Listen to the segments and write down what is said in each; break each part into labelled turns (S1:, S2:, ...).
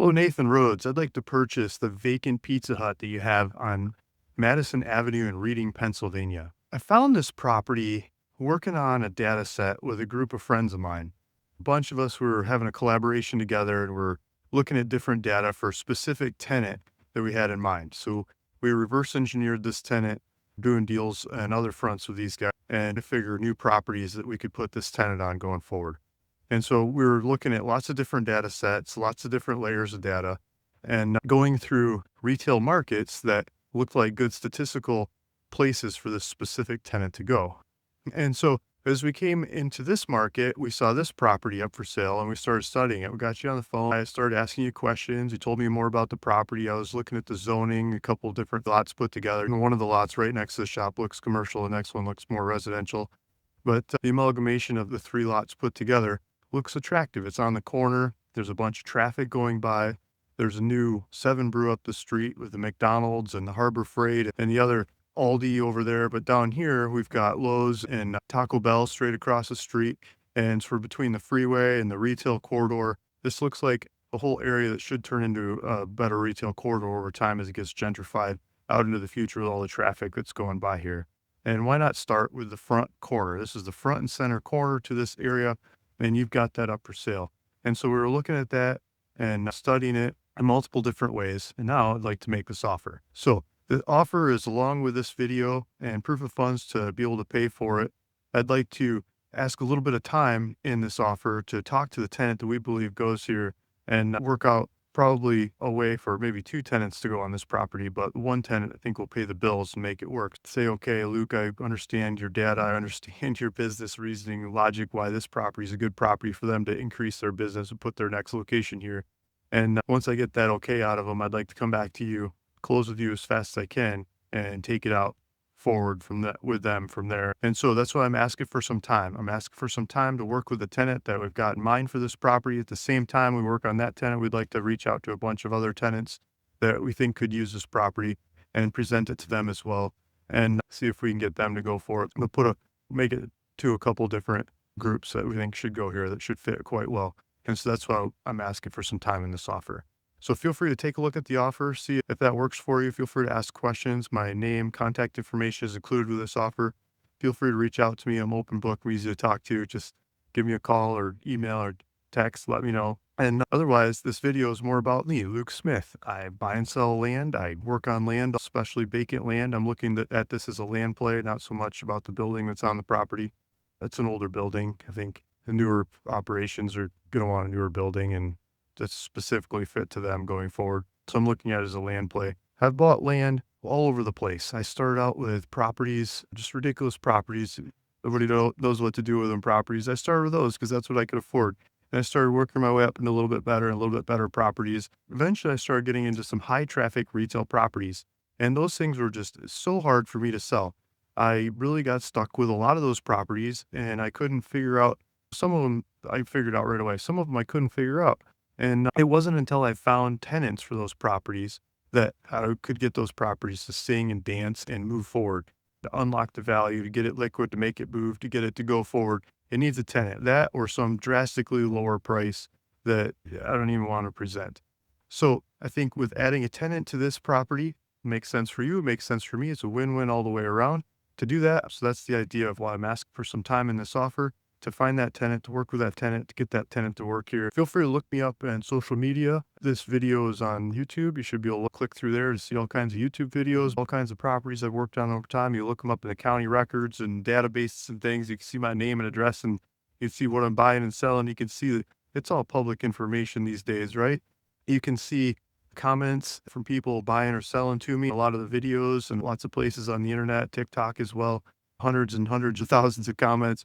S1: Hello, Nathan Rhodes. I'd like to purchase the vacant Pizza Hut that you have on Madison Avenue in Reading, Pennsylvania. I found this property working on a data set with a group of friends of mine. A bunch of us were having a collaboration together and we're looking at different data for a specific tenant that we had in mind. So we reverse engineered this tenant, doing deals and other fronts with these guys, and to figure new properties that we could put this tenant on going forward. And so we were looking at lots of different data sets, lots of different layers of data, and going through retail markets that looked like good statistical places for this specific tenant to go. And so as we came into this market, we saw this property up for sale and we started studying it. We got you on the phone. I started asking you questions. You told me more about the property. I was looking at the zoning, a couple of different lots put together. And one of the lots right next to the shop looks commercial. The next one looks more residential. But the amalgamation of the three lots put together looks attractive. It's on the corner. There's a bunch of traffic going by. There's a new 7 Brew up the street with the McDonald's and the Harbor Freight and the other Aldi over there. But down here, we've got Lowe's and Taco Bell straight across the street. And sort of between the freeway and the retail corridor, this looks like a whole area that should turn into a better retail corridor over time as it gets gentrified out into the future with all the traffic that's going by here. And why not start with the front corner? This is the front and center corner to this area, and you've got that up for sale. And so we were looking at that and studying it in multiple different ways. And now I'd like to make this offer. So the offer is along with this video and proof of funds to be able to pay for it. I'd like to ask a little bit of time in this offer to talk to the tenant that we believe goes here and work out probably a way for maybe 2 tenants to go on this property, but one tenant I think will pay the bills and make it work. Say, okay, Luke, I understand your data. I understand your business reasoning, logic, why this property is a good property for them to increase their business and put their next location here. And once I get that okay out of them, I'd like to come back to you, close with you as fast as I can, and take it out forward from that with them from there. And so that's why I'm asking for some time. I'm asking for some time to work with the tenant that we've got in mind for this property. At the same time we work on that tenant, we'd like to reach out to a bunch of other tenants that we think could use this property and present it to them as well and see if we can get them to go for it. We'll make it to a couple different groups that we think should go here that should fit quite well. And so that's why I'm asking for some time in this offer. So feel free to take a look at the offer, see if that works for you. Feel free to ask questions. My name, contact information is included with this offer. Feel free to reach out to me. I'm open book, I'm easy to talk to. Just give me a call or email or text, let me know. And otherwise, this video is more about me, Luke Smith. I buy and sell land. I work on land, especially vacant land. I'm looking at this as a land play, not so much about the building that's on the property. That's an older building. I think the newer operations are going to want a newer building and that's specifically fit to them going forward. So I'm looking at it as a land play. I've bought land all over the place. I started out with properties, just ridiculous properties. Nobody knows what to do with them properties. I started with those because that's what I could afford. And I started working my way up into a little bit better and a little bit better properties. Eventually I started getting into some high traffic retail properties. And those things were just so hard for me to sell. I really got stuck with a lot of those properties and I couldn't figure out, some of them I figured out right away. Some of them I couldn't figure out. And it wasn't until I found tenants for those properties that I could get those properties to sing and dance and move forward, to unlock the value, to get it liquid, to make it move, to get it to go forward. It needs a tenant, that or some drastically lower price that I don't even want to present. So I think with adding a tenant to this property, it makes sense for you, it makes sense for me. It's a win-win all the way around to do that. So that's the idea of why I'm asking for some time in this offer, to find that tenant, to work with that tenant, to get that tenant to work here. Feel free to look me up on social media. This video is on YouTube. You should be able to click through there to see all kinds of YouTube videos, all kinds of properties I've worked on over time. You look them up in the county records and databases and things. You can see my name and address and you can see what I'm buying and selling. You can see that it's all public information these days, right? You can see comments from people buying or selling to me. A lot of the videos and lots of places on the internet, TikTok as well, hundreds and hundreds of thousands of comments.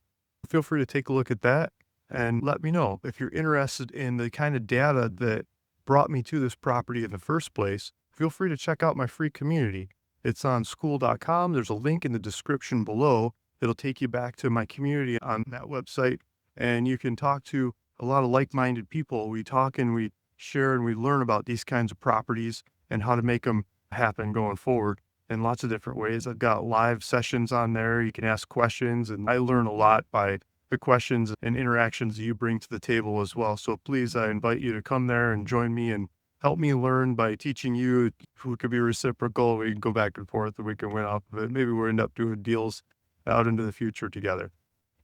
S1: Feel free to take a look at that and let me know if you're interested in the kind of data that brought me to this property in the first place. Feel free to check out my free community. It's on school.com. There's a link in the description below. It'll take you back to my community on that website and you can talk to a lot of like-minded people. We talk and we share and we learn about these kinds of properties and how to make them happen going forward in lots of different ways. I've got live sessions on there. You can ask questions and I learn a lot by the questions and interactions you bring to the table as well. So please, I invite you to come there and join me and help me learn by teaching you who could be reciprocal. We can go back and forth and we can win off of it. Maybe we'll end up doing deals out into the future together.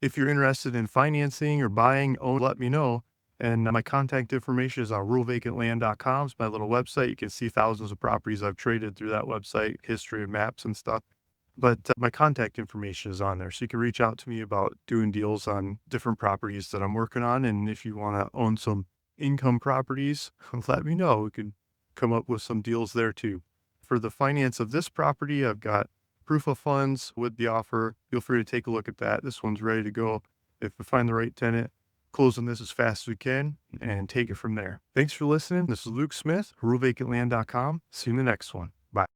S1: If you're interested in financing or buying, let me know. And my contact information is on ruralvacantland.com. It's my little website. You can see thousands of properties I've traded through that website, history of maps and stuff. But my contact information is on there. So you can reach out to me about doing deals on different properties that I'm working on. And if you want to own some income properties, let me know. We can come up with some deals there too. For the finance of this property, I've got proof of funds with the offer. Feel free to take a look at that. This one's ready to go. If we find the right tenant, close on this as fast as we can and take it from there. Thanks for listening. This is Luke Smith, ruralvacantland.com. See you in the next one.